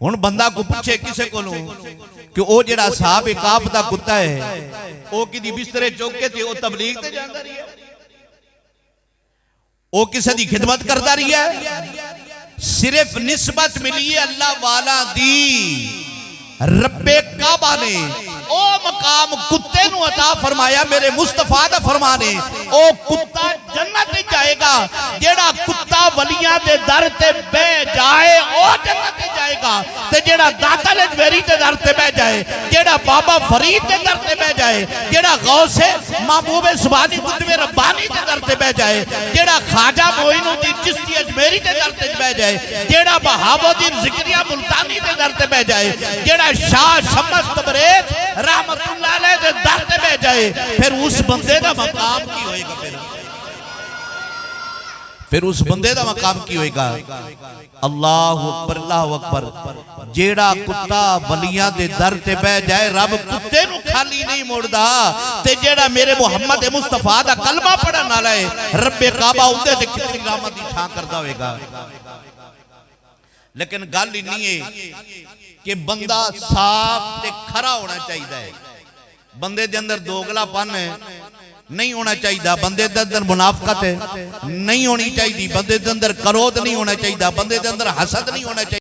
हुण बंदा को पूछे किसी को कि वो जिहड़ा साहब काफ दा कुत्ता है वो किदी बिस्तरे चुक के ते वो तबलीग ते जांदा रही है, वो किसी दी खिदमत करता रही है। सिर्फ निस्बत मिली है अल्लाह वाला दी रब्बे काबा ने ओ मकाम कुत्ते नू अता फरमाया, मेरे मुस्तफा दा फरमान है ओ कुत्ता जन्नत में जाएगा। जेड़ा कुत्ता वलियां दे दर ते बह जाए ओ जन्नत में जाएगा, ते जेड़ा दाता लजवेरी दे दर ते बह जाए, जेड़ा बाबा फरीद दे दर ते बह जाए, जेड़ा गौसे महबूबे सुभानी कुतुबे रब्बानी दे दर ते बह जाए, जेड़ा ख्वाजा मोइनुद्दीन चिश्ती अजमेरी दे दर ते बह जाए, जेड़ा बहाउद्दीन ज़िक्रिया मुल्तानी दे दर ते बह जाए, जेड़ा शाह शम्स तबरेज़ रहमतुल्लाह अलैह दे दर ते बह जाए, फिर उस बंदे दा मकाम की होएगा? फिर उस बंदे दा मकाम की होएगा? अल्लाहु अकबर, अल्लाहु अकबर। जेड़ा कुत्ता वलियां दे दर ते बह जाए रब कुत्ते नू खाली नहीं मोड़दा, ते जेड़ा मेरे मुहम्मद मुस्तफा दा कलमा पढ़न वाला है रब्बे काबा उहदे ते कितनी रहमत दी छां करदा होएगा। लेकिन गल इन्नी है कि बंदा साफ ते खरा होना चाहिए, बंदे दे अंदर दोगलापन नहीं होना चाहिए, बंदे दे अंदर मुनाफकत नहीं होनी चाहिए, बंदे दे अंदर क्रोध नहीं होना चाहिए, बंदे दे अंदर हसद नहीं होना चाहिए।